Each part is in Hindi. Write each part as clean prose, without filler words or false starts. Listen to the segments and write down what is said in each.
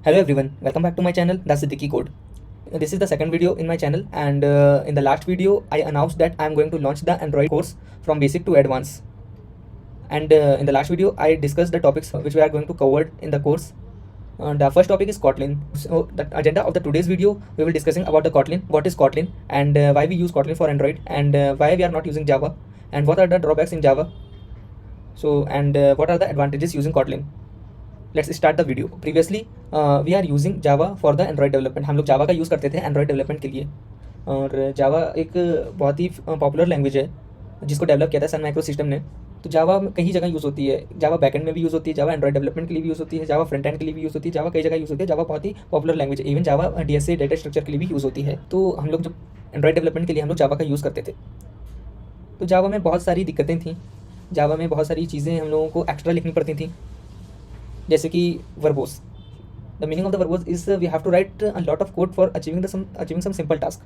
Hello everyone, welcome back to my channel, The Siddiqui Code. This is the second video in my channel, and in the last video I announced that I am going to launch the Android course from basic to advanced. And in the last video I discussed the topics which we are going to cover in the course. The first topic is Kotlin. So the agenda of the today's video, we will discussing about the Kotlin, what is Kotlin, and why we use Kotlin for Android, and why we are not using Java, and what are the drawbacks in Java. So and what are the advantages using Kotlin. Let's start the video. Previously we are using Java for the Android development. हम लोग जावा का यूज़ करते थे एंड्रॉयड डेवलपमेंट के लिए, और जावा एक बहुत ही पॉपुलर लैंग्वेज है जिसको डेवलप किया था सन माइक्रो सिस्टम ने. तो जावा कई जगह यूज़ होती है, जावा बैकएंड में भी यूज़ होती है, जावा एंड्रॉयड डेवलपमेंट के लिए भी यूज़ होती है, जावा फ्रंट एंड के लिए भी यूज़ होती है, जावा कई जगह यूज़ होती है. जावा बहुत ही पॉपुलर लैंग्वेज है. इवन जावा डीएसए डेटा स्ट्रक्चर के लिए भी यूज़ होती है. तो हम लोग जब एंड्रॉयड डेवलपमेंट के लिए हम लोग जावा का यूज़ करते थे, तो जावा में बहुत सारी दिक्कतें थी. जावा में बहुत सारी चीज़ें हम लोगों को एक्स्ट्रा लिखनी पड़ती थी, जैसे कि verbose. The meaning of the verbose is we have to write a lot of code for achieving some simple task.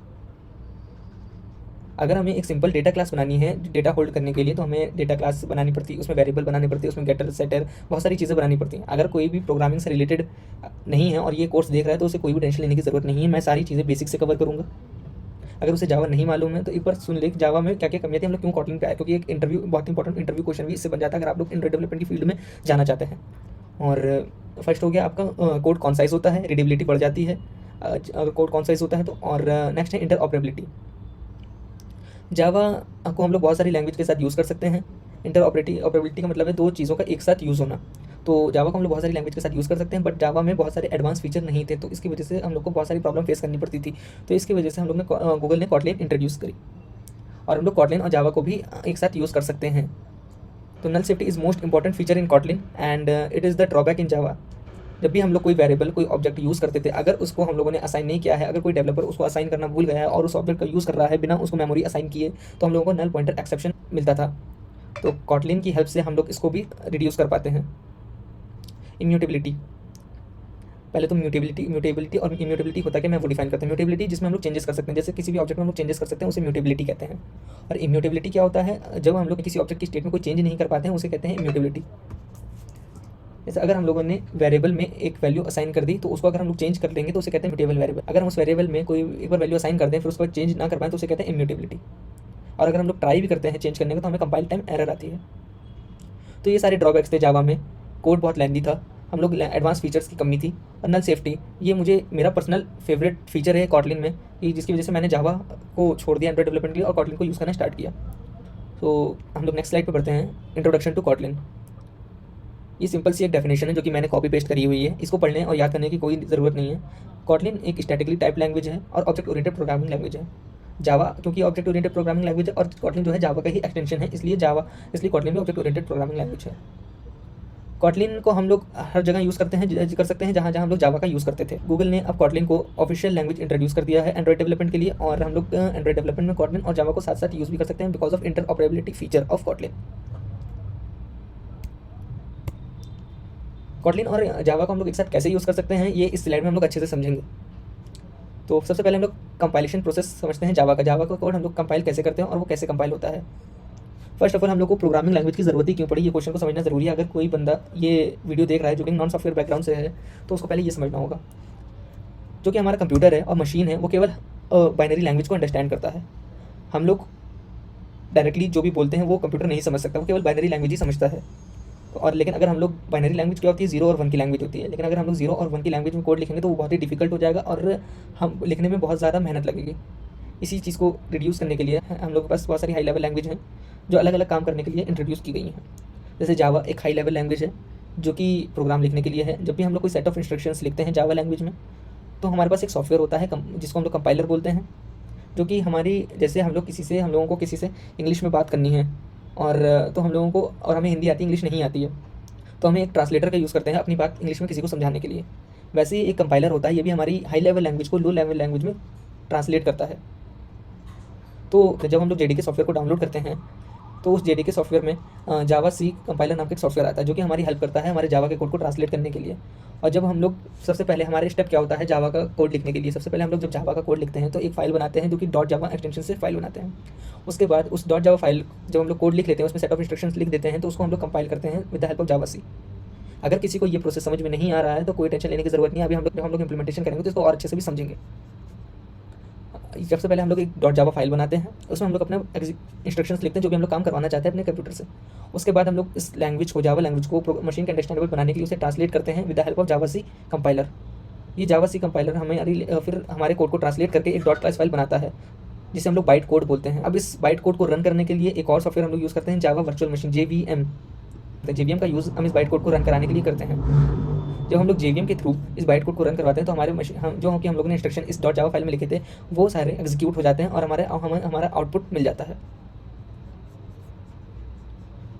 अगर हमें एक सिंपल डेटा क्लास बनानी है डेटा होल्ड करने के लिए, तो हमें डेटा क्लास बनानी पड़ती है, उसमें वेरिएबल बनानी पड़ती है, उसमें गेटर सेटर बहुत सारी चीज़ें बनानी पड़ती हैं. अगर कोई भी प्रोग्रामिंग से रिलेटेड नहीं है और ये कोर्स देख रहा है, तो उसे कोई भी टेंशन लेने की ज़रूरत नहीं है. मैं सारी चीज़ें बेसिक से कवर करूँगा. अगर उसे जावा नहीं मालूम है तो एक बार सुन ले जावा में क्या क्या कमियां थी, हम लोग क्यों कॉटलिन पे आए, क्योंकि एक इंटरव्यू बहुत इंपॉर्टेंट इंटरव्यू क्वेश्चन भी इससे बन जाता है अगर आप लोग एंड्रॉयड डेवलपमेंट की फील्ड में जाना चाहते हैं. और फर्स्ट हो गया आपका कोड कॉन्साइज होता है, रीडेबिलिटी बढ़ जाती है अगर कोड कॉन्साइज होता है तो. और नेक्स्ट है इंटरऑपरेबिलिटी. जावा को हम लोग बहुत सारी लैंग्वेज के साथ यूज़ कर सकते हैं. इंटरऑपरेबिलिटी का मतलब है दो चीज़ों का एक साथ यूज़ होना. तो जावा को हम लोग बहुत सारी लैंग्वेज के साथ यूज़ कर सकते हैं, बट जावा में बहुत सारे एडवांस फीचर नहीं थे, तो इसकी वजह से हम लोग को बहुत सारी प्रॉब्लम फेस करनी पड़ती थी. तो इसकी वजह से हम लोग ने गूगल ने कॉटलिन इंट्रोड्यूस करी, और हम लोग कॉटलिन और जावा को भी एक साथ यूज़ कर सकते हैं. तो null safety is most important feature in Kotlin and it is the drawback in Java. जब भी हम लोग कोई वेरिएबल कोई ऑब्जेक्ट यूज़ करते थे, अगर उसको हम लोगों ने असाइन नहीं किया है, अगर कोई डेवलपर उसको असाइन करना भूल गया है और उस ऑब्जेक्ट का यूज़ कर रहा है बिना उसको मेमोरी असाइन किए, तो हम लोगों को नल पॉइंटर एक्सेप्शन मिलता था. तो कॉटलिन की हेल्प से हम लोग इसको भी रिड्यूस कर पाते हैं. इम्यूटेबिलिटी. पहले तो म्यूटेबिलिटी और इम्यूटेबिलिटी होता है कि मैं वो डिफाइन करता हूँ. म्यूटेबिलिटी जिसमें हम लोग चेंजेस कर सकते हैं, जैसे किसी भी ऑब्जेक्ट में हम लोग चेंजेस कर सकते हैं, उसे म्यूटेबिलिटी कहते हैं. और इम्यूटेबिलिटी क्या होता है, जब हम लोग किसी ऑब्जेक्ट की स्टेट में कोई चेंज नहीं कर पाते हैं, उसे कहते हैं इम्यूटेबिलिटी. जैसे अगर हम लोगों ने वेरिएबल में एक वैल्यू असाइन कर दी, तो उसको अगर हम लोग चेंज कर लेंगे तो उसे कहते हैं म्यूटेबल वेरिएबल. अगर हम उस वेरिएबल में कोई एक बार वैल्यू असाइन कर दें फिर उसको चेंज ना कर पाएँ तो उसे कहते हैं इम्यूटेबिलिटी. और अगर हम लोग ट्राई भी करते हैं चेंज करने का, तो हमें कंपाइल टाइम एरर आती है. तो ये सारे ड्रॉबैक्स थे जावा में. कोड बहुत लेंथी था, हम लोग एडवांस फीचर्स की कमी थी. और नल सेफ्टी, ये मुझे मेरा पर्सनल फेवरेट फीचर है कॉटलिन में, कि जिसकी वजह से मैंने जावा को छोड़ दिया एंड्रॉयड डेवलपमेंट के लिए और कॉटलिन को यूज़ करना स्टार्ट किया. तो हम लोग नेक्स्ट स्लाइड पे बढ़ते हैं. Introduction to Kotlin. ये सिंपल सी एक डेफिनेशन है जो कि मैंने कॉपी पेस्ट करी हुई है. इसको पढ़ने और याद करने की कोई ज़रूरत नहीं है. कॉटलिन एक स्टैटिकली टाइप लैंग्वेज है और ऑब्जेक्ट ओरिएंटेड प्रोग्रामिंग लैंग्वेज है. जावा क्योंकि ऑब्जेक्ट ओरिएंटेड प्रोग्रामिंग लैंग्वेज है और कॉटलिन जो है जावा का ही एक्सटेंशन है, इसलिए कॉटलिन भी ऑब्जेक्ट ओरिएंटेड प्रोग्रामिंग लैंग्वेज है. कॉटलिन को हम लोग हर जगह यूज़ कर सकते हैं जहाँ हम लोग जावा का यूज़ करते थे. गूगल ने अब कॉटलिन को ऑफिशियल लैंग्वेज इंट्रोड्यूस कर दिया है एंड्रॉयड डेवलपमेंट के लिए, और हम लोग एंड्रॉयड डेवलपमेंट में कॉटलिन और जावा को साथ साथ यूज़ भी कर सकते हैं because of interoperability feature of Kotlin. Kotlin और जावा को हम लोग एक साथ कैसे यूज़ कर सकते हैं, ये इस स्लाइड में हम लोग अच्छे से समझेंगे. तो सबसे पहले हम लोग कंपाइलेशन प्रोसेस समझते हैं जावा का कोड हम लोग कंपाइल कैसे करते हैं और वो कैसे कंपाइल होता है. फर्स्ट ऑफ ऑल हम लोग को प्रोग्रामिंग लैंग्वेज की ज़रूरत ही क्यों पड़ी, ये क्वेश्चन को समझना ज़रूरी है. अगर कोई बंदा ये वीडियो देख रहा है जो कि नॉन सॉफ्टवेयर बैकग्राउंड से है, तो उसको पहले ये समझना होगा जो कि हमारा कंप्यूटर है और मशीन है वो केवल बाइनरी लैंग्वेज को अंडरस्टैंड करता है. हम लोग डायरेक्टली जो भी बोलते हैं वो कंप्यूटर नहीं समझ सकता, वो केवल बाइनरी लैंग्वेज ही समझता है. और लेकिन अगर हम लोग बाइनरी लैंग्वेज क्या होती है, 0 और 1 की लैंग्वेज होती है. लेकिन अगर हम लोग 0 और 1 की लैंग्वेज में कोड लिखेंगे तो वो बहुत ही डिफिकल्ट हो जाएगा और हम लिखने में बहुत ज़्यादा मेहनत लगेगी. इसी चीज़ को रिड्यूस करने के लिए हम लोग के पास बहुत सारी हाई लेवल लैंग्वेज हैं जो अलग अलग काम करने के लिए इंट्रोड्यूस की गई हैं. जैसे जावा एक हाई लेवल लैंग्वेज है जो कि प्रोग्राम लिखने के लिए है. जब भी हम लोग कोई सेट ऑफ इंस्ट्रक्शंस लिखते हैं जावा लैंग्वेज में, तो हमारे पास एक सॉफ्टवेयर होता है जिसको हम लोग कंपाइलर बोलते हैं, जो कि हमारी जैसे हम लोगों को किसी से इंग्लिश में बात करनी है और तो हम लोगों को और हमें हिंदी आती है इंग्लिश नहीं आती है, तो हमें एक ट्रांसलेटर का यूज़ करते हैं अपनी बात इंग्लिश में किसी को समझाने के लिए. वैसे ही एक कंपाइलर होता है, ये भी हमारी हाई लेवल लैंग्वेज को लो लेवल लैंग्वेज में ट्रांसलेट करता है. तो जब हम लोग जेडीके सॉफ्टवेयर को डाउनलोड करते हैं तो उस जेडीके सॉफ्टवेयर में जावा सी कंपाइलर नाम का एक सॉफ्टवेयर आता है जो कि हमारी हेल्प करता है हमारे जावा के कोड को ट्रांसलेट करने के लिए. और जब हम लोग सबसे पहले हमारे स्टेप क्या होता है जावा का कोड लिखने के लिए, सबसे पहले हम लोग जब जावा का कोड लिखते हैं तो एक फाइल बनाते हैं जो कि .java एक्सटेंशन से फाइल बनाते हैं. उसके बाद उस .java फाइल जब हम लोग कोड लिख लेते हैं उसमें सेट ऑफ इंस्ट्रक्शंस लिख देते हैं, तो उसको हम लोग कंपाइल करते हैं विद द हेल्प ऑफ जावा सी. अगर किसी को ये प्रोसेस समझ में नहीं आ रहा है तो कोई टेंशन लेने की ज़रूरत नहीं है। अभी हम लोग इंप्लीमेंटेशन करेंगे तो इसको और अच्छे से भी समझेंगे। सबसे पहले हम लोग एक .java फाइल बनाते हैं, उसमें हम लोग अपना इंस्ट्रक्शंस लिखते हैं जो भी हम लोग काम करवाना चाहते हैं अपने कंप्यूटर से। उसके बाद हम लोग इस लैंग्वेज को, जावा लैंग्वेज को मशीन के अंडरस्टैंडेबल बनाने के लिए उसे ट्रांसलेट करते हैं with the help of Java C compiler. ये जावा सी कंपाइलर फिर हमारे कोड को ट्रांसलेट करके एक .class फाइल बनाता है जिसे हम लोग बाइट कोड बोलते हैं। अब इस बाइट कोड को रन करने के लिए एक और सॉफ्टवेयर हम लोग यूज़ करते हैं, जावा वर्चुअल मशीन, JVM। तो JVM का यूज़ हम इस बाइट कोड को रन कराने के लिए करते हैं। जब हम लोग JVM के थ्रू इस बाइट कोड को रन करवाते हैं तो हमारे मशीन हम लोगों ने इंस्ट्रक्शन इस .java फाइल में लिखे थे वो सारे एग्जीक्यूट हो जाते हैं और हमारा आउटपुट मिल जाता है।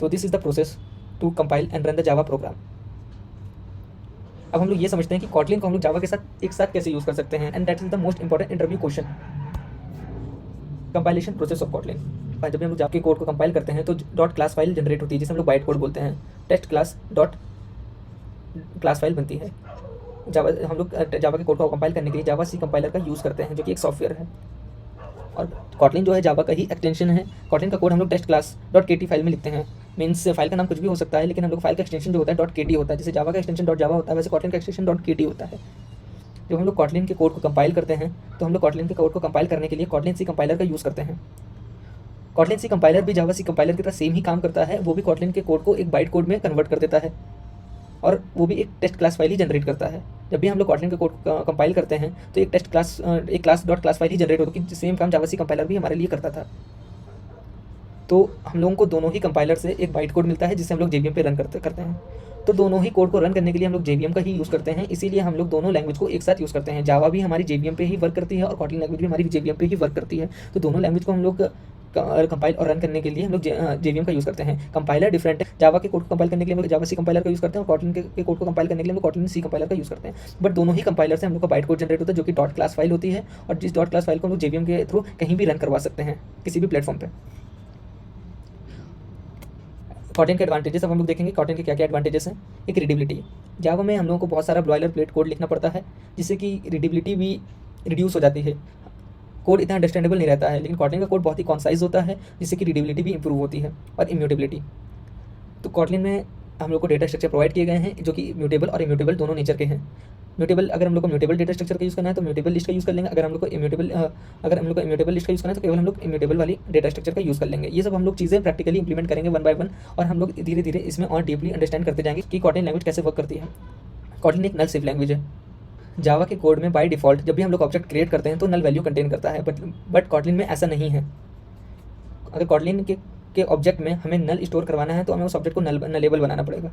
तो this is the process to compile and run the Java program. अब हम लोग ये समझते हैं कि कॉटलिन को हम लोग जावा के साथ एक साथ कैसे यूज़ कर सकते हैं, and that is the most important interview question. Compilation process of Kotlin. जब हम लोग जावा के कोड को कंपाइल करते हैं तो .class फाइल जनरेट होती है जिसे हम लोग बाइट कोड बोलते हैं। टेस्ट क्लास फाइल बनती है। हम लोग जावा के कोड को कंपाइल करने के लिए जावा सी कंपाइलर का यूज़ करते हैं जो कि एक सॉफ्टवेयर है, और कॉटलिन जो है जावा का ही एक्सटेंशन है। कॉटलिन का कोड हम लोग टेस्ट क्लास .kt फाइल में लिखते हैं। मीन्स फाइल का नाम कुछ भी हो सकता है, लेकिन हम लोग फाइल का एक्सटेंशन जो होता है .kt होता है। जैसे जावा का एक्सटेंशन .java होता है, वैसे कॉटलिन का एक्सटेंशन .kt होता है। जब हम लोग कॉटलिन के कोड को कंपाइल करते हैं तो हम लोग कॉटलिन के कोड को कंपाइल करने के लिए कॉटलिन सी कंपाइलर का यूज़ करते हैं। कॉटलिन सी कंपाइलर भी जावा सी कंपाइलर की तरह सेम ही काम करता है। वो भी कॉटलिन के कोड को एक बाइट कोड में कन्वर्ट कर देता है और वो भी एक टेस्ट क्लास फाइल ही जनरेट करता है। जब भी हम लोग कॉटलिन के कोड कंपाइल करते हैं तो एक क्लास फाइल ही जनरेट होती है। सेम काम जावा सी कंपाइलर भी हमारे लिए करता था। तो हम लोगों को दोनों ही कंपाइलर से एक बाइट कोड मिलता है जिसे हम लोग JVM पे रन करते हैं। तो दोनों ही कोड को रन करने के लिए हम लोग JVM का ही यूज़ करते हैं, इसीलिए हम लोग दोनों लैंग्वेज को एक साथ यूज़ करते हैं। जावा भी हमारी JVM पे ही वर्क करती है और कॉटलिन लैंग्वेज भी हमारी JVM पे ही वर्क करती है। तो दोनों लैंग्वेज को हम लोग कंपाइल और रन करने के लिए हम लोग JVM का यूज़ करते हैं। कंपाइलर डिफरेंट है। जावा के कोड को कंपाइल करने के लिए हम लोग जावा सी कंपाइलर का यूज़ करते हैं और कॉटलिन के कोड को कंपाइल करने के लिए हम लोग कॉटलिन सी कंपाइलर का यूज़ करते हैं। बट दोनों ही कंपाइलर से हम लोग का बाइट कोड जनरेट होता है जो कि .class फाइल होती है, और जिस .class फाइल को हम लोग JVM के थ्रू कहीं भी रन करवा सकते हैं किसी भी प्लेटफॉर्म पर। कॉटलिन के एडवांटेजेस अब हम लोग देखेंगे। कॉटलिन के क्या क्या एडवांटेजेस हैं। एक रीडेबिलिटी। जावा में हम लोगों को बहुत सारा बॉयलर प्लेट कोड लिखना पड़ता है जिससे कि रीडेबिलिटी भी रिड्यूस हो जाती है, कोड इतना अंडरस्टैंडेबल नहीं रहता है। लेकिन कॉटलिन का कोड बहुत ही कॉन्साइज होता है जिससे कि रीडेबिलिटी भी इंप्रूव होती है, और इम्यूटेबिलिटी। तो कॉटलिन में हम लोग को डेटा स्ट्रक्चर प्रोवाइड किए गए हैं जो कि म्यूटेबल और इम्यूटेबल दोनों नेचर के हैं। म्यूटेबल, अगर हम लोग को म्यूटेबल डेटा स्ट्रक्चर का यूज़ करना है तो म्यूटेबल लिस्ट का यूज़ कर लेंगे। अगर हम लोग को इम्यूटेबल लिस्ट का यूज़ करना है तो केवल हम लोग इम्यूटेबल वाली डेटा स्ट्रक्चर का यूज़ कर लेंगे। ये सब हम लोग चीज़ें प्रैक्टिकली इंप्लीमेंट करेंगे 1 by 1, और हम लोग धीरे धीरे इसमें और डीपली अंडरस्टैंड करते जाएंगे कि कॉटलिन लैंग्वेज कैसे वर्क करती है। कॉटलिन एक नल सेफ लैंग्वेज है। जावा के कोड में बाय डिफ़ॉल्ट जब भी हम लोग ऑब्जेक्ट क्रिएट करते हैं तो नल वैल्यू कंटेन करता है, बट कॉटलिन में ऐसा नहीं है। अगर कॉटलिन के ऑब्जेक्ट में हमें नल स्टोर करवाना है तो हमें उस ऑब्जेक्ट को नलेबल बनाना पड़ेगा,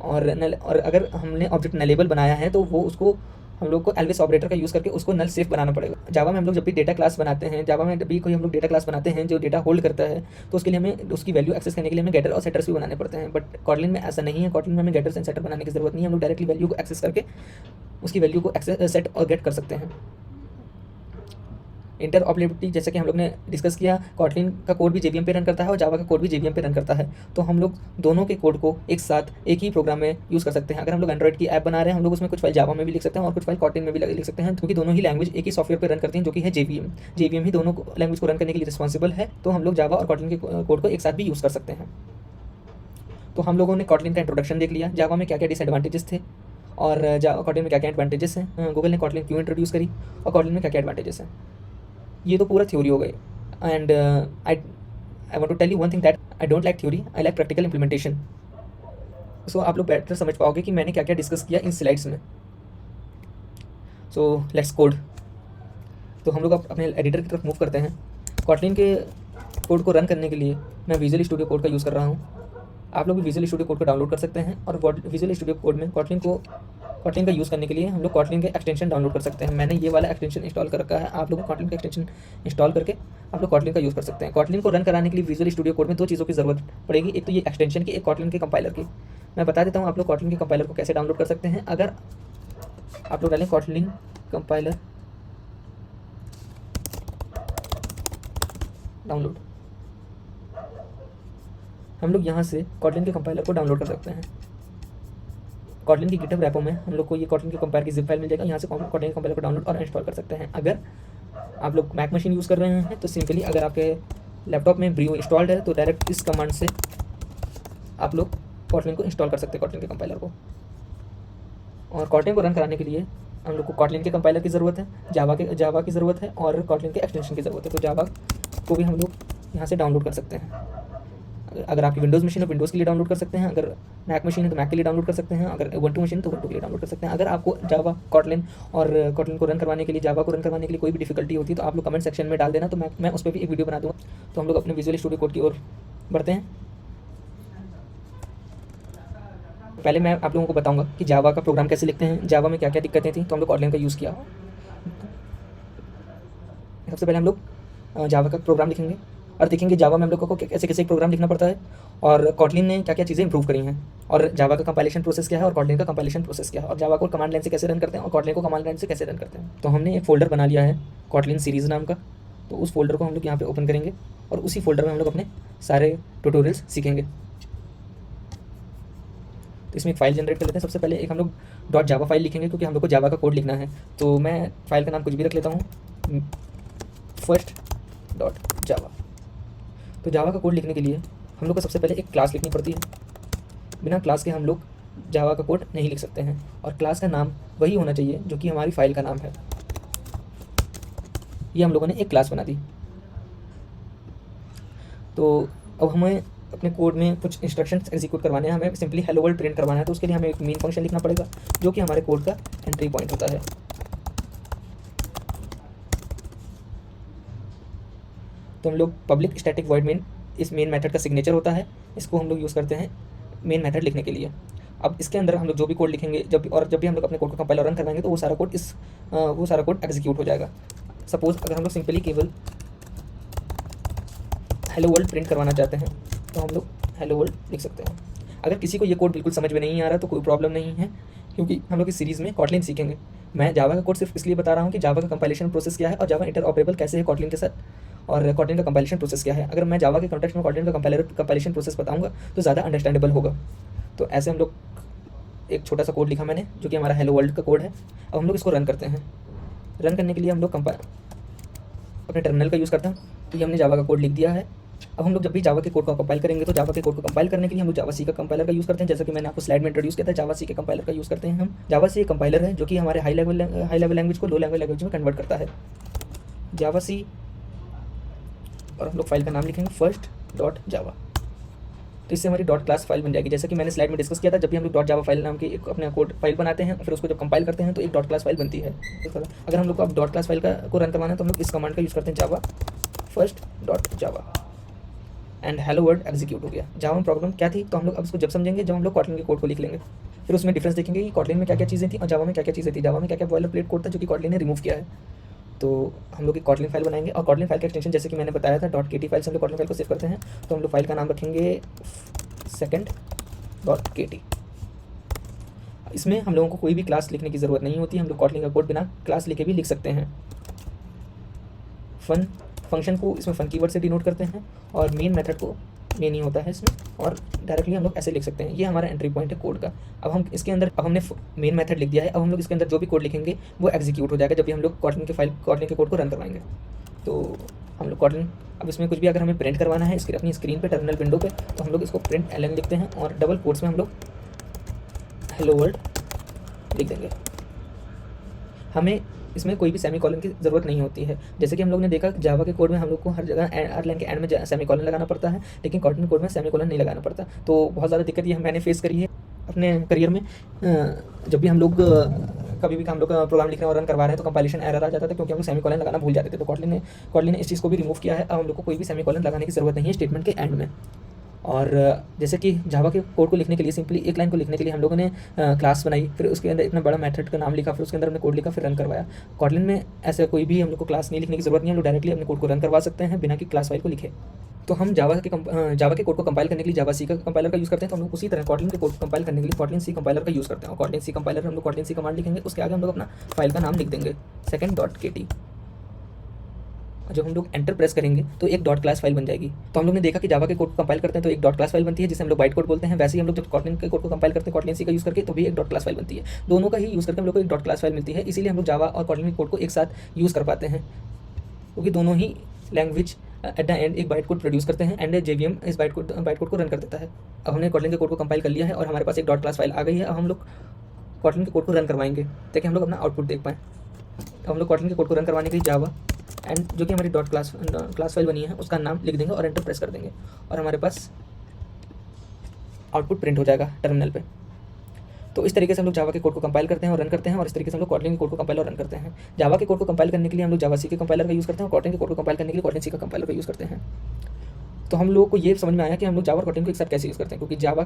और अगर हमने ऑब्जेक्ट नलेबल बनाया है तो वो उसको हम लोग को एल्विस ऑपरेटर का यूज़ करके उसको नल सेफ बनाना पड़ेगा। जावा में हम लोग जब भी डेटा क्लास बनाते हैं, जावा में जब भी कोई हम लोग डेटा क्लास बनाते हैं जो डेटा होल्ड करता है, तो उसके लिए हमें उसकी वैल्यू एक्सेस करने के लिए हमें गेटर और सेटर्स भी बनाने पड़ते हैं। बट कॉटलिन में ऐसा नहीं है। कॉटलिन में हमें गेटर्स एंड सेटर बनाने की जरूरत नहीं है। हम लोग डायरेक्टली वैल्यू को एक्सेस करके उसकी वैल्यू को सेट और गेट कर सकते हैं। इंटरऑपरेबिलिटी, जैसे कि हम लोग ने डिस्कस किया, कॉटलिन का कोड भी JVM पे रन करता है और जावा का कोड भी JVM पे रन करता है। तो हम लोग दोनों के कोड को एक साथ एक ही प्रोग्राम में यूज़ कर सकते हैं। अगर हम लोग एंड्रॉइड की ऐप बना रहे हैं, हम लोग उसमें कुछ फाइल जावा में भी लिख सकते हैं और कुछ फाइल कॉटलिन में भी लिख सकते हैं, क्योंकि दोनों ही लैंग्वेज एक ही सॉफ्टवेयर पर रन करती हैं जो कि है JVM। JVM ही दोनों लैंग्वेज को रन करने के लिए रिस्पॉन्सिबल है। तो हम लोग जावा और कॉटलिन के कोड को एक साथ भी यूज़ कर सकते हैं। तो हम लोगों ने कॉटलिन का इंट्रोडक्शन देख लिया, जावा में क्या क्या डिसएडवांटेजेस थे और कॉटलिन में क्या क्या एडवांटेजेस हैं, गूगल ने कॉटलिन क्यों इंट्रोड्यूस करी और कॉटलिन में क्या क्या एडवांटेजेस हैं। ये तो पूरा थ्योरी हो गई। And I want to tell you one thing that I don't like theory, I like practical implementation. So आप लोग बेटर समझ पाओगे कि मैंने क्या क्या डिस्कस किया इन स्लाइड्स में। So let's code. तो हम लोग अब अपने एडिटर की तरफ मूव करते हैं। कॉटलिन के कोड को रन करने के लिए मैं विजुअल स्टूडियो कोड का यूज़ कर रहा हूँ। आप लोग भी विजुअल स्टूडियो कोड को डाउनलोड कर सकते हैं, और विजुअल स्टूडियो कोड में कॉटलिन का यूज़ करने के लिए हम लोग कॉटलिन के एक्सटेंशन डाउनलोड कर सकते हैं। मैंने ये वाला एक्सटेंशन इंस्टॉल कर रखा है। आप लोग कॉटलिन का एक्सटेंशन इंस्टॉल करके आप लोग कॉटलिन का यूज़ कर सकते हैं। कॉटलिन को रन कराने के लिए विजुअल स्टूडियो कोड में 2 चीज़ों की ज़रूरत पड़ेगी, एक तो ये एक्सटेंशन की, एक कॉटलिन के कंपाइलर की। मैं बता देता हूँ आप लोग कॉटलिन के कंपाइलर को कैसे डाउनलोड कर सकते हैं। अगर आप लोग डालें कॉटलिन कंपाइलर डाउनलोड, हम लोग यहाँ से कॉटलिन के कंपाइलर को डाउनलोड कर सकते हैं। कॉटलिन की गिटहब रैपो में हम लोग को ये कॉटलिन के कंपाइलर की जिप फाइल मिल जाएगा। यहाँ से कॉटलिन के कंपाइलर को डाउनलोड और इंस्टॉल कर सकते हैं। अगर आप लोग मैक मशीन यूज़ कर रहे हैं तो सिंपली, अगर आपके लैपटॉप में ब्रियो इंस्टॉल्ड है तो डायरेक्ट इस कमांड से आप लोग कॉटलिन को इंस्टॉल कर सकते हैं, कॉटलिन के कंपाइलर को। और कॉटलिन को रन कराने के लिए हम लोग को कॉटलिन के कंपाइलर की ज़रूरत है, जावा की ज़रूरत है और कॉटलिन के एक्सटेंशन की ज़रूरत है। तो जावा को भी हम लोग यहाँ से डाउनलोड कर सकते हैं। अगर आपकी विंडोज़ मशीन है विंडोज़ के लिए डाउनलोड कर सकते हैं, अगर मैक मशीन है तो मैक के लिए डाउनलोड कर सकते हैं, अगर उबंटू मशीन तो उबंटू के लिए डाउनलोड कर सकते हैं। अगर आपको जावा कॉटलिन और कॉटलिन को रन करवाने के लिए, जावा को रन करवाने के लिए कोई भी डिफिकल्टी होती है तो आप लोग कमेंट सेक्शन में डाल देना, तो मैं उस पर भी एक वीडियो बना दूँगा। तो हम लोग अपने विजुअल स्टूडियो कोड की ओर बढ़ते हैं। पहले मैं आप लोगों को बताऊंगा कि जावा का प्रोग्राम कैसे लिखते हैं, जावा में क्या क्या दिक्कतें थी, तो हम लोग कॉटलिन का यूज़ किया। सबसे पहले हम लोग जावा का प्रोग्राम लिखेंगे और देखेंगे जावा में हम लोग को कैसे कैसे प्रोग्राम लिखना पड़ता है और कॉटलिन ने क्या क्या चीज़ें इंप्रूव करी हैं, और जावा का कंपाइलेशन प्रोसेस क्या है और कॉटलिन का कंपाइलेशन प्रोसेस क्या है, और जावा को कमांड लाइन से कैसे रन करते हैं और कॉटलिन को कमांड लाइन से कैसे रन करते हैं। तो हमने एक फोल्डर बना लिया है कॉटलिन सीरीज़ नाम का, तो उस फोल्डर को हम लोग यहाँ पे ओपन करेंगे और उसी फोल्डर में हम लोग अपने सारे ट्यूटोरियल्स सीखेंगे। तो इसमें एक फ़ाइल जनरेट कर लेते हैं। सबसे पहले एक हम लोग डॉट जावा फाइल लिखेंगे, क्योंकि हम लोग को जावा का कोड लिखना है। तो मैं फाइल का नाम कुछ भी रख लेता हूँ, first.java। तो जावा का कोड लिखने के लिए हम लोग को सबसे पहले एक क्लास लिखनी पड़ती है। बिना क्लास के हम लोग जावा का कोड नहीं लिख सकते हैं, और क्लास का नाम वही होना चाहिए जो कि हमारी फाइल का नाम है। ये हम लोगों ने एक क्लास बना दी। तो अब हमें अपने कोड में कुछ इंस्ट्रक्शंस एग्जीक्यूट करवाने हैं, हमें सिंपली हेलो वर्ल्ड प्रिंट करवाना है। तो उसके लिए हमें एक मेन फंक्शन लिखना पड़ेगा जो कि हमारे कोड का एंट्री पॉइंट होता है। तो हम लोग पब्लिक स्टैटिक वॉइड मेन, इस मेन मेथड का सिग्नेचर होता है, इसको हम लोग यूज़ करते हैं मेन मेथड लिखने के लिए। अब इसके अंदर हम लोग जो भी कोड लिखेंगे, जब भी हम लोग अपने कोड को कंपाइल और रन करवाएंगे तो वो सारा कोड एग्जीक्यूट हो जाएगा। सपोज अगर हम लोग सिंपली केवल हेलो वर्ल्ड प्रिंट करवाना चाहते हैं तो हम लोग हेलो वर्ल्ड लिख सकते हैं। अगर किसी को ये कोड बिल्कुल समझ में नहीं आ रहा तो कोई प्रॉब्लम नहीं है, क्योंकि हम लोग इस सीरीज़ में कॉटलिन सीखेंगे। मैं जावा का कोड सिर्फ इसलिए बता रहा हूँ कि जावा का कंपाइलेशन प्रोसेस क्या है और जावा इंटरऑपरेबल कैसे है कॉटलिन के साथ, और कॉटलिन का कंपाइलेशन प्रोसेस क्या है। अगर मैं जावा के कॉन्टेक्स्ट में कॉटलिन का कंपाइलेशन प्रोसेस बताऊँगा तो ज़्यादा अंडरस्टैंडेबल होगा। तो ऐसे हम लोग एक छोटा सा कोड लिखा मैंने जो कि हमारा हेलो वर्ल्ड का कोड है। अब हम लोग इसको रन करते हैं। रन करने के लिए हम लोग अपने टर्मिनल का यूज़ करते हैं। तो ये हमने जावा का कोड लिख दिया है। अब हम लोग जब भी जावा के कोड को कंपाइल करेंगे तो जावा के कोड को कंपाइल करने के लिए हम लोग जावा सी का कंपाइलर का यूज़ करते हैं। जैसा कि मैंने आपको स्लाइड में इंट्रोड्यूस किया था, जावा सी के कंपाइलर का यूज़ करते हैं हम। जावा सी एक कंपाइलर है जो कि हमारे हाई लेवल लैंग्वेज को लो लेवल लैंग्वेज में कन्वर्ट करता है, जावा सी। और हम लोग फाइल का नाम लिखेंगे first.java। तो इससे हमारी डॉट क्लास फाइल बन जाएगी। जैसा कि मैंने स्लाइड में डिस्कस किया था, जब भी हम लोग डॉट जावा फाइल नाम की एक अपने कोड फाइल बनाते हैं, फिर उसको जब कंपाइल करते हैं तो एक डॉट क्लास फाइल बनती है। अगर हम लोग को अब डॉट क्लास फाइल को रन करवाना है तो हम लोग इस कमांड का यूज़ करते हैं, जावा first.java and hello world execute हो गया। जावा में प्रॉब्लम क्या थी तो हम लोग अब इसको जब समझेंगे जब हम लोग कॉटलिन के कोड को लिख लेंगे, फिर उसमें डिफरेंस देखेंगे कि कॉटलिन में क्या क्या चीज़ें थी और जावा में क्या क्या चीज़ें थी। जावा में क्या क्या बॉयलर प्लेट कोड था जो कि कॉटलिन ने रिमूव किया है। तो हम लोग एक कॉटलिन फाइल बनाएंगे और कॉटलिन फाइल का एक्सटेंशन जैसे कि मैंने बताया था .kt फाइल से हम लोग कॉटलिन फाइल को सेव करते हैं। तो हम लोग फाइल का नाम रखेंगे second.kt। इसमें हम लोगों को कोई भी क्लास लिखने की ज़रूरत नहीं होती, हम लोग कॉटलिन का कोड बिना क्लास लिखे भी लिख सकते हैं। फंक्शन को इसमें फन कीवर्ड से डिनोट करते हैं और मेन मेथड को मेन ही होता है इसमें, और डायरेक्टली हम लोग ऐसे लिख सकते हैं। ये हमारा एंट्री पॉइंट है कोड का। अब हम इसके अंदर हमने मेन मेथड लिख दिया है। अब हम लोग इसके अंदर जो भी कोड लिखेंगे वो एग्जीक्यूट हो जाएगा जब भी हम लोग कॉटलिन के कोड को रन करवाएंगे। तो हम लोग कॉटलिन, अब इसमें कुछ भी अगर हमें प्रिंट करवाना है अपनी स्क्रीन पे टर्मिनल विंडो पे, तो हम लोग इसको प्रिंट एलन लिखते हैं और डबल कोट्स में हम लोग हेलो वर्ल्ड लिख देंगे। हमें इसमें कोई भी सेमीकोलन की ज़रूरत नहीं होती है। जैसे कि हम लोग ने देखा जावा के कोड में हम लोग को हर जगह हर लाइन के एंड में सेमीकोलन लगाना पड़ता है, लेकिन कॉटलिन कोड में सेमीकोलन नहीं लगाना पड़ता। तो बहुत ज़्यादा दिक्कत ये मैंने फेस करी है अपने करियर में। जब भी हम लोग कभी भी हम लोग प्रोग्राम लिख रहे हैं और रन करवा रहे हैं तो कंपाइलेशन एरर आ जाता था, क्योंकि हम लोग सेमीकोलन लगाना भूल जाते थे। तो कॉटलिन ने इस चीज़ को भी रिमूव किया है। अब हम लोग को कोई भी सेमीकोलन लगाने की ज़रूरत नहीं है स्टेटमेंट के एंड में। और जैसे कि जावा के कोड को लिखने के लिए सिंपली एक लाइन को लिखने के लिए हम लोगों ने क्लास बनाई, फिर उसके अंदर इतना बड़ा मेथड का नाम लिखा, फिर उसके अंदर हमने कोड लिखा, फिर रन करवाया। कॉटलिन में ऐसा कोई भी हम लोग को क्लास नहीं लिखने की ज़रूरत नहीं है, हम लोग डायरेक्टली अपने कोड को रन करवा सकते हैं बिना कि क्लास फाइल को लिखे। तो हम जावा के कोड को कंपाइल करने के लिए जावा सी का कंपाइलर का यूज़ करते हैं। तो हम लोग उसी तरह कॉटलिन के कोड को कंपाइल करने के लिए कॉटलिन सी कंपाइलर का यूज़ करते हैं। और कॉटलिन सी कंपाइलर हम लोग कॉटलिन सी कमांड लिखेंगे, उसके आगे हम लोग अपना फाइल का नाम लिख देंगे second.kt। जब हम लोग एंटर प्रेस करेंगे तो एक डॉट क्लास फाइल बन जाएगी। तो हम लोग ने देखा कि जावा के कोड को कंपाइल करते हैं तो एक डॉट क्लास फाइल बनती है जिसे हम लोग बाइट कोड बोलते हैं। वैसे ही हम लोग जब कॉटलिन के कोड को कंपाइल करते हैं कॉटलिन सी का यूज़ करके तो भी एक डॉट क्लास फाइल बनती है। दोनों का ही यूज़ करके हम लोग को एक डॉट क्लास फाइल मिलती है। इसीलिए हम लोग जावा और कॉटलिन के कोड को एक साथ यूज़ कर पाते हैं, क्योंकि दोनों ही लैंग्वेज एट द एंड एक बाइट कोड प्रोड्यूस करते हैं एंड JVM इस बाइट कोड को रन कर देता है। अब हमने कॉटलिन के कोड को कंपाइल कर लिया है और हमारे पास एक डॉट क्लास फाइल आ गई है। अब हम लोग कॉटलिन के कोड को रन करवाएंगे ताकि हम लोग अपना आउटपुट देख पाएँ। अब हम लोग कॉटलिन के कोड को रन करवाने के लिए जावा एंड जो कि हमारी डॉट क्लास फाइल बनी है उसका नाम लिख देंगे और एंटर प्रेस कर देंगे और हमारे पास आउटपुट प्रिंट हो जाएगा टर्मिनल पे। तो इस तरीके से हम लोग जावा के कोड को कंपाइल करते हैं और रन करते हैं और इस तरीके से हम लोग कॉटलिन के कोड को कंपाइल और रन करते हैं। जावा के कोड को कंपाइल करने के लिए हम लोग जावा सी के कंपाइलर का यूज़ करते हैं और कॉटलिन के कोड को कंपाइल करने के लिए कॉटलिन सी का कंपाइलर का यूज़ करते हैं। तो हम लोग को ये समझ में आया कि हम लोग जावा और कॉटलिन को एक साथ कैसे यूज़ करते हैं, क्योंकि जावा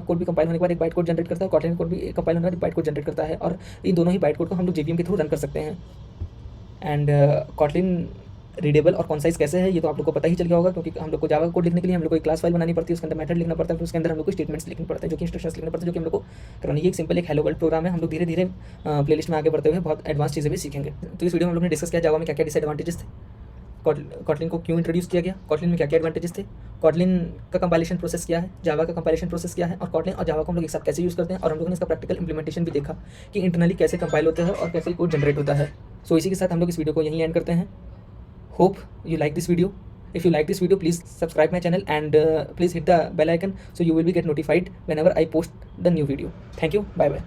कोड भी कंपाइल होने के बाद एक बाइट कोड जनरेट करता है, कॉटलिन कोड भी कंपाइल होने के बाद एक बाइट कोड जनरेट करता है और इन दोनों ही बाइट कोड को हम लोग JVM के थ्रू रन कर सकते हैं। एंड कॉटलिन रीडेबल और कॉन्साइज कैसे है ये तो आप लोग को पता ही चल गया होगा, क्योंकि हम लोग को जावा कोड लिखने के लिए हम लोग को एक क्लास फाइल बनानी पड़ती है, उसके अंदर मेथड लिखना पड़ता है, फिर उसके अंदर हम लोग को स्टेटमेंट्स लिखने पड़ते हैं, जो कि इंस्ट्रक्शंस लिखने पड़ते हैं, जो कि हम लोग को करवानी है। एक सिंपल एक हेलो वर्ल्ड प्रोग्राम है। हम लोग धीरे धीरे प्लेलिस्ट में आगे बढ़ते हुए बहुत एडवांस चीज़ें भी सीखेंगे। तो इस वीडियो में हम लोग ने डिस्कस किया जावा में क्या क्या डिसएडवांटेजेस थे, कॉटलिन को क्यों इंट्रोड्यूस किया गया, कॉटलिन में क्या क्या एडवांटेजेस थे, कॉटलिन का कंपाइलेशन प्रोसेस क्या है, जावा का कंपाइलेशन प्रोसेस क्या है और कॉटलिन और जावा को हम लोग एक साथ कैसे यूज़ करते हैं। और हम लोगों ने इसका प्रैक्टिकल इंप्लीमेंटेशन भी देखा कि इंटरनली कैसे कंपाइल होता है और कैसे कोड जनरेट होता है। सो इसी के साथ हम लोग इस वीडियो को यहीं एंड करते हैं। Hope you like this video. If you like this video, please subscribe my channel and please hit the bell icon so you will be get notified whenever I post the new video. Thank you. Bye bye.